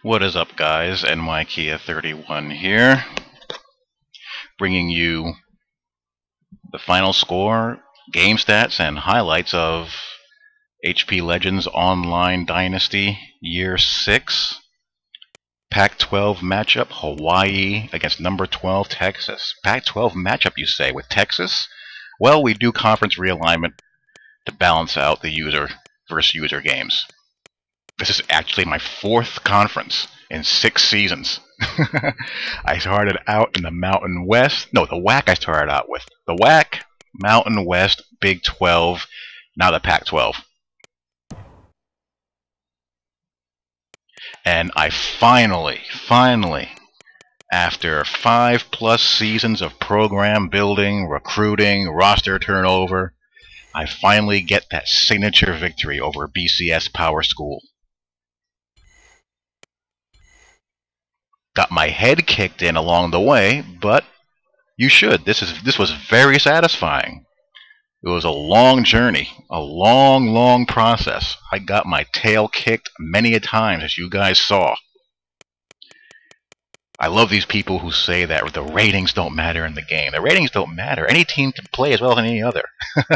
What is up, guys? Ncaa 31 here, bringing you the final score, game stats, and highlights of HP Legends Online Dynasty Year 6 Pac-12 matchup, Hawaii against number 12 Texas. Pac-12 matchup, you say, with Texas? Well, we do conference realignment to balance out the user versus user games. This is actually my 4th conference in 6 seasons. I started out in the Mountain West. No, the WAC I started out with. The WAC, Mountain West, Big 12, now the Pac-12. And I finally, after 5+ seasons of program building, recruiting, roster turnover, I finally get that signature victory over BCS Power School. Got my head kicked in along the way, but you should. This was very satisfying. It was a long journey, a long process. I got my tail kicked many a times, as you guys saw. I love these people who say that the ratings don't matter in the game. The ratings don't matter. Any team can play as well as any other.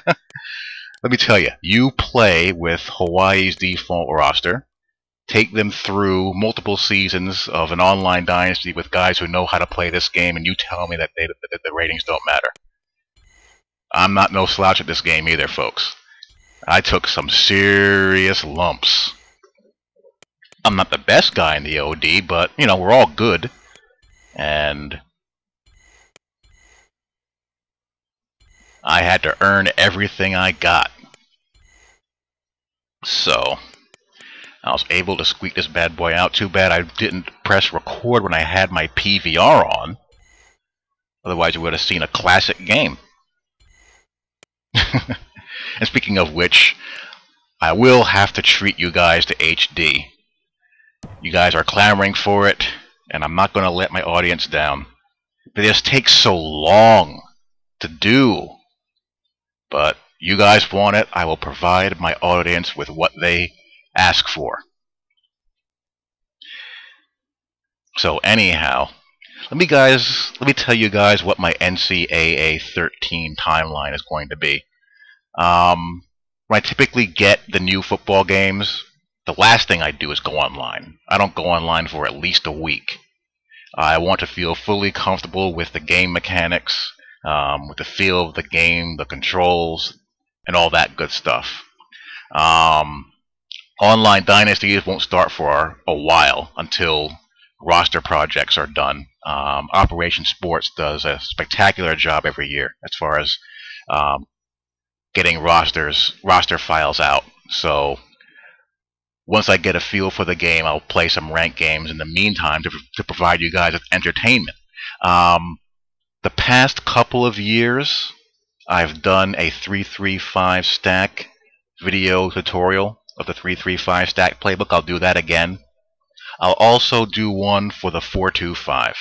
Let me tell you, you play with Hawaii's default roster. Take them through multiple seasons of an online dynasty with guys who know how to play this game, and you tell me that the ratings don't matter. I'm not no slouch at this game either, folks. I took some serious lumps. I'm not the best guy in the OD, but, you know, we're all good. And I had to earn everything I got. So I was able to squeak this bad boy out. Too bad I didn't press record when I had my PVR on. Otherwise, you would have seen a classic game. And speaking of which, I will have to treat you guys to HD. You guys are clamoring for it, and I'm not going to let my audience down. But this takes so long to do. But you guys want it, I will provide my audience with what they ask for. So anyhow, let me tell you guys what my Ncaa 13 timeline is going to be. When I typically get the new football games, the last thing I do is go online. I don't go online for at least a week. I want to feel fully comfortable with the game mechanics, with the feel of the game, the controls, and all that good stuff. Online dynasties won't start for a while until roster projects are done. Operation Sports does a spectacular job every year as far as getting roster files out. So once I get a feel for the game, I'll play some ranked games in the meantime to provide you guys with entertainment. The past couple of years, I've done a 3-3-5 stack video tutorial of the 3-3-5 stack playbook. I'll do that again. I'll also do one for the 4-2-5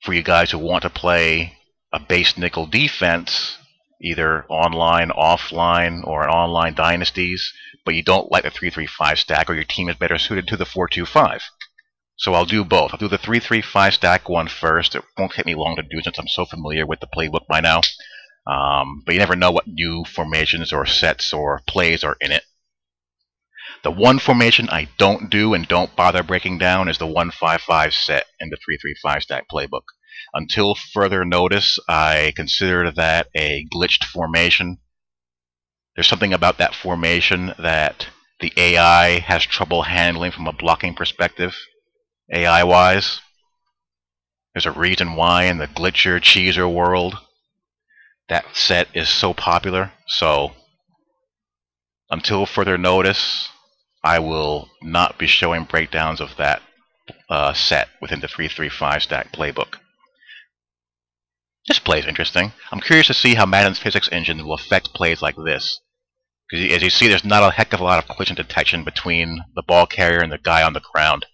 for you guys who want to play a base nickel defense, either online, offline, or in online dynasties, but you don't like the 3-3-5 stack, or your team is better suited to the 4-2-5. So I'll do both. I'll do the 3-3-5 stack one first. It won't take me long to do since I'm so familiar with the playbook by now. But you never know what new formations or sets or plays are in it. The one formation I don't do and don't bother breaking down is the 1-5-5 set in the 3-3-5 stack playbook. Until further notice, I consider that a glitched formation. There's something about that formation that the AI has trouble handling from a blocking perspective, AI-wise. There's a reason why in the glitcher, cheeser world that set is so popular. So until further notice, I will not be showing breakdowns of that set within the 3-3-5 stack playbook. This play is interesting. I'm curious to see how Madden's physics engine will affect plays like this. Because as you see, there's not a heck of a lot of collision detection between the ball carrier and the guy on the ground.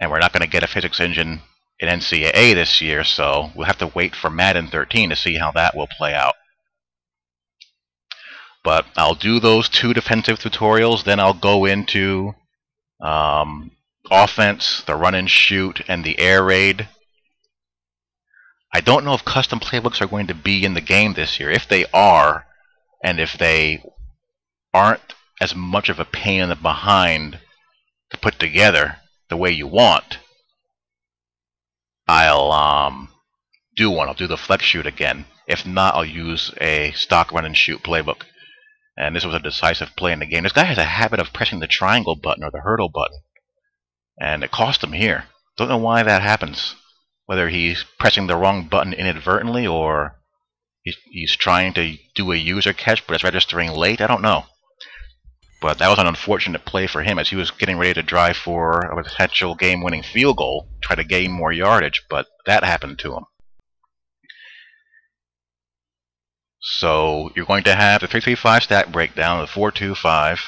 And we're not going to get a physics engine in Ncaa this year, so we'll have to wait for Madden 13 to see how that will play out. But I'll do those 2 defensive tutorials, then I'll go into Um, Offense, the run and shoot, and the air raid. I don't know if custom playbooks are going to be in the game this year. If they are, and if they aren't as much of a pain in the behind to put together the way you want, I'll do one. I'll do the flex shoot again. If not, I'll use a stock run and shoot playbook. And this was a decisive play in the game. This guy has a habit of pressing the triangle button or the hurdle button, and it cost him here. Don't know why that happens. Whether he's pressing the wrong button inadvertently or he's trying to do a user catch but it's registering late, I don't know. But that was an unfortunate play for him as he was getting ready to drive for a potential game-winning field goal, try to gain more yardage, but that happened to him. So you're going to have the 3-3-5 stat breakdown, the 4-2-5,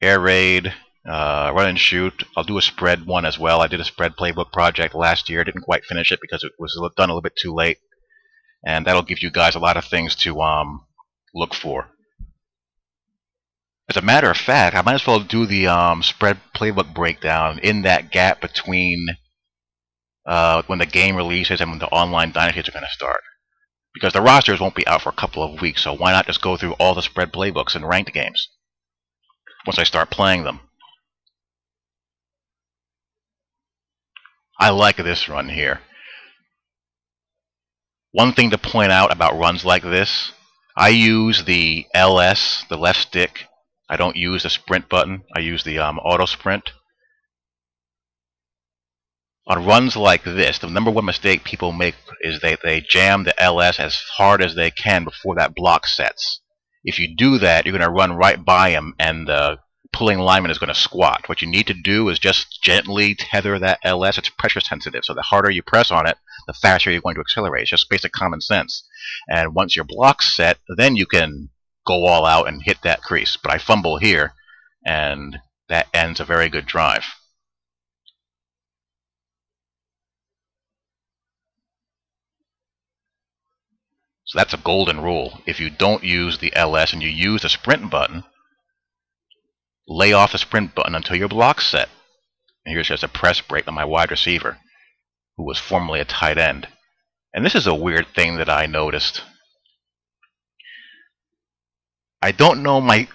air raid, run and shoot. I'll do a spread one as well. I did a spread playbook project last year. Didn't quite finish it because it was done a little bit too late. And that'll give you guys a lot of things to look for. As a matter of fact, I might as well do the spread playbook breakdown in that gap between when the game releases and when the online dynasties are going to start. Because the rosters won't be out for a couple of weeks, so why not just go through all the spread playbooks and ranked games once I start playing them. I like this run here. One thing to point out about runs like this, I use the LS, the left stick. I don't use the sprint button. I use the auto sprint. On runs like this, the number one mistake people make is they jam the LS as hard as they can before that block sets. If you do that, you're going to run right by him and the pulling lineman is going to squat. What you need to do is just gently tether that LS. It's pressure sensitive, so the harder you press on it, the faster you're going to accelerate. It's just basic common sense. And once your block's set, then you can go all out and hit that crease. But I fumble here, and that ends a very good drive. So that's a golden rule. If you don't use the LS and you use the sprint button, lay off the sprint button until your block's set. And here's just a press break on my wide receiver, who was formerly a tight end. And this is a weird thing that I noticed. I don't know, my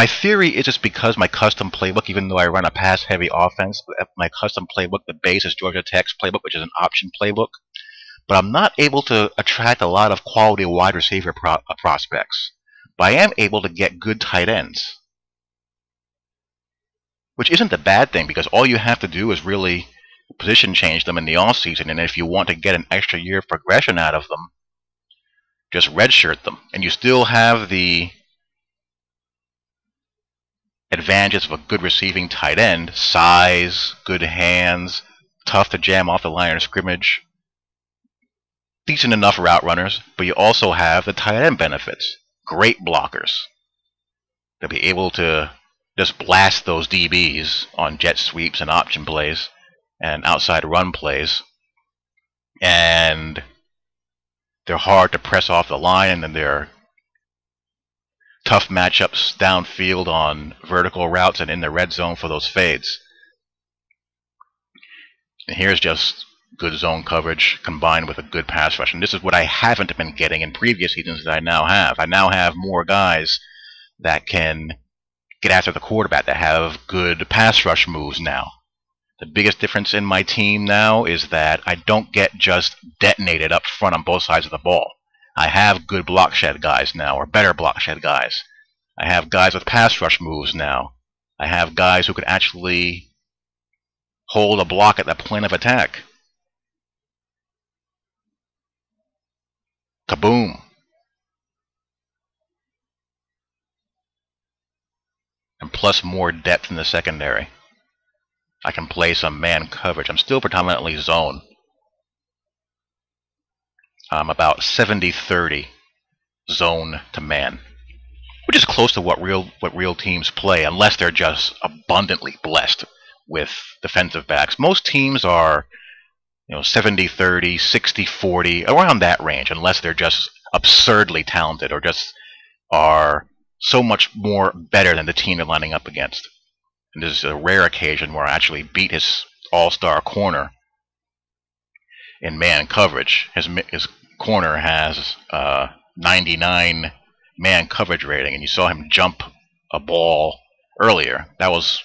theory is just because my custom playbook, even though I run a pass-heavy offense, my custom playbook, the base is Georgia Tech's playbook, which is an option playbook. But I'm not able to attract a lot of quality wide receiver prospects. But I am able to get good tight ends. Which isn't a bad thing, because all you have to do is really position change them in the offseason, and if you want to get an extra year of progression out of them, just redshirt them. And you still have the advantages of a good receiving tight end: size, good hands, tough to jam off the line of scrimmage, decent enough route runners, but you also have the tight end benefits. Great blockers. They'll be able to just blast those DBs on jet sweeps and option plays and outside run plays. And they're hard to press off the line, and then they're tough matchups downfield on vertical routes and in the red zone for those fades. And here's just good zone coverage combined with a good pass rush. And this is what I haven't been getting in previous seasons that I now have. I now have more guys that can get after the quarterback, that have good pass rush moves now. The biggest difference in my team now is that I don't get just detonated up front on both sides of the ball. I have good block shed guys now, or better block shed guys. I have guys with pass rush moves now. I have guys who can actually hold a block at the point of attack. Kaboom! And plus more depth in the secondary. I can play some man coverage. I'm still predominantly zone. I'm about 70-30 zone to man, which is close to what real teams play, unless they're just abundantly blessed with defensive backs. Most teams are 70-30, 60-40, around that range, unless they're just absurdly talented or just are so much more better than the team they're lining up against. And this is a rare occasion where I actually beat his all-star corner in man coverage. His corner has 99 man coverage rating, and you saw him jump a ball earlier. That was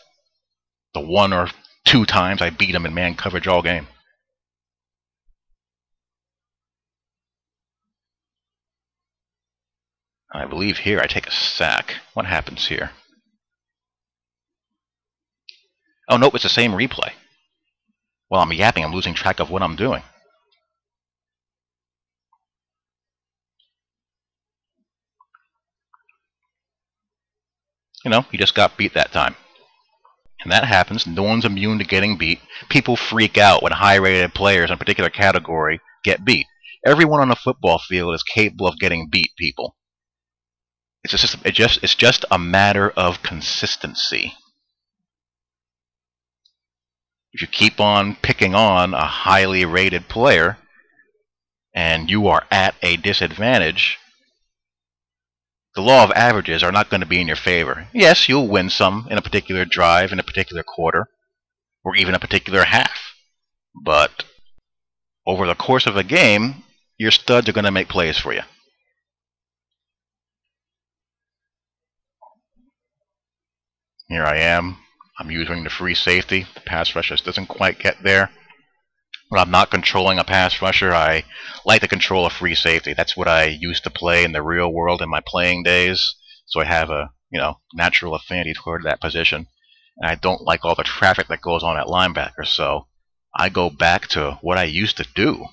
the 1 or 2 times I beat him in man coverage all game. I believe here I take a sack. What happens here? Oh, nope, it's the same replay. While I'm yapping, I'm losing track of what I'm doing. You know, he just got beat that time. And that happens. No one's immune to getting beat. People freak out when high-rated players in a particular category get beat. Everyone on a football field is capable of getting beat, people. It's just a matter of consistency. If you keep on picking on a highly rated player and you are at a disadvantage, the law of averages are not going to be in your favor. Yes, you'll win some in a particular drive, in a particular quarter, or even a particular half. But over the course of a game, your studs are going to make plays for you. Here I am. I'm using the free safety. The pass rusher doesn't quite get there. When I'm not controlling a pass rusher, I like to control a free safety. That's what I used to play in the real world in my playing days. So I have a natural affinity toward that position. And I don't like all the traffic that goes on at linebacker. So I go back to what I used to do,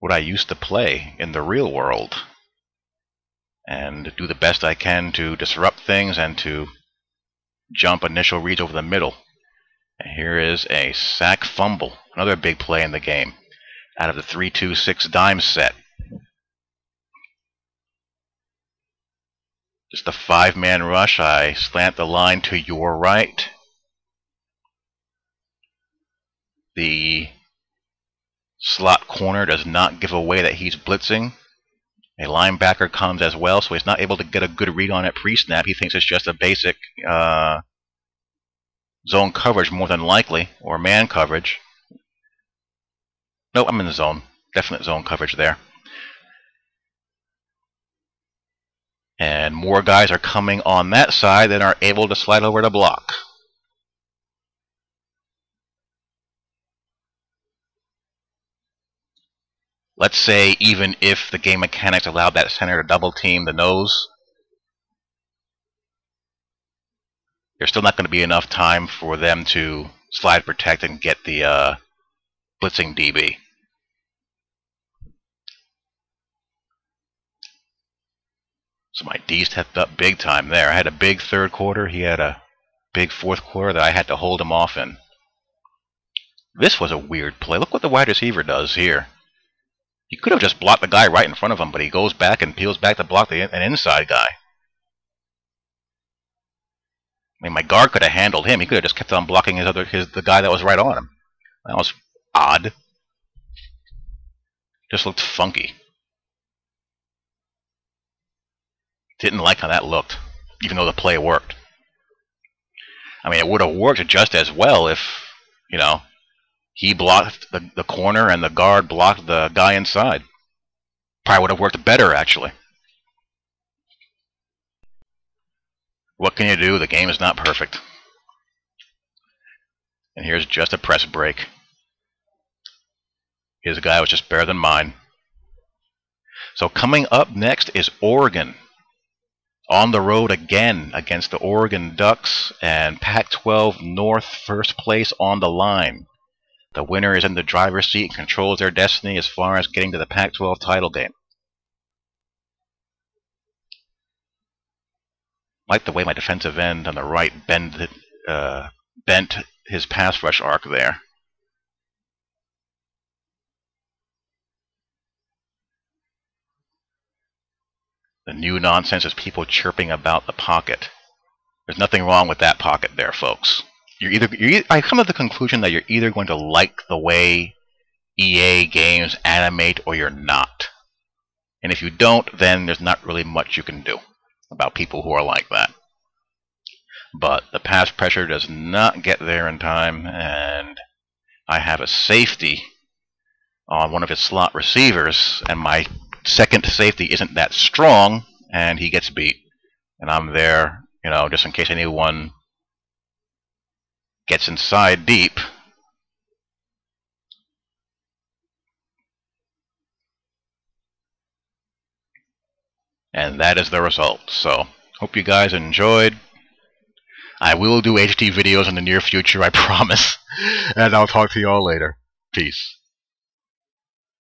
what I used to play in the real world, and do the best I can to disrupt things and to jump initial reads over the middle. And here is a sack fumble, another big play in the game, out of the 3-2-6 dime set. Just a 5-man rush. I slant the line to your right. The slot corner does not give away that he's blitzing. A linebacker comes as well, so he's not able to get a good read on it pre-snap. He thinks it's just a basic zone coverage, more than likely, or man coverage. Nope, I'm in the zone. Definite zone coverage there. And more guys are coming on that side that are able to slide over to block. Let's say even if the game mechanics allowed that center to double team the nose, there's still not going to be enough time for them to slide protect and get the blitzing DB. So my D stepped up big time there. I had a big third quarter. He had a big fourth quarter that I had to hold him off in. This was a weird play. Look what the wide receiver does here. He could have just blocked the guy right in front of him, but he goes back and peels back to block an inside guy. I mean, my guard could have handled him. He could have just kept on blocking the guy that was right on him. That was odd. Just looked funky. Didn't like how that looked, even though the play worked. I mean, it would have worked just as well if, he blocked the corner and the guard blocked the guy inside. Probably would have worked better, actually. What can you do? The game is not perfect. And here's just a press break. His guy was just better than mine. So coming up next is Oregon. On the road again against the Oregon Ducks, and Pac-12 North first place on the line. The winner is in the driver's seat and controls their destiny as far as getting to the Pac-12 title game. Like the way my defensive end on the right bent his pass rush arc there. The new nonsense is people chirping about the pocket. There's nothing wrong with that pocket there, folks. I come to the conclusion that you're either going to like the way EA games animate or you're not. And if you don't, then there's not really much you can do about people who are like that. but the pass pressure does not get there in time, and I have a safety on one of his slot receivers, and my second safety isn't that strong, and he gets beat. And I'm there, just in case anyone gets inside deep. And that is the result. So, hope you guys enjoyed. I will do HD videos in the near future, I promise. And I'll talk to you all later. Peace.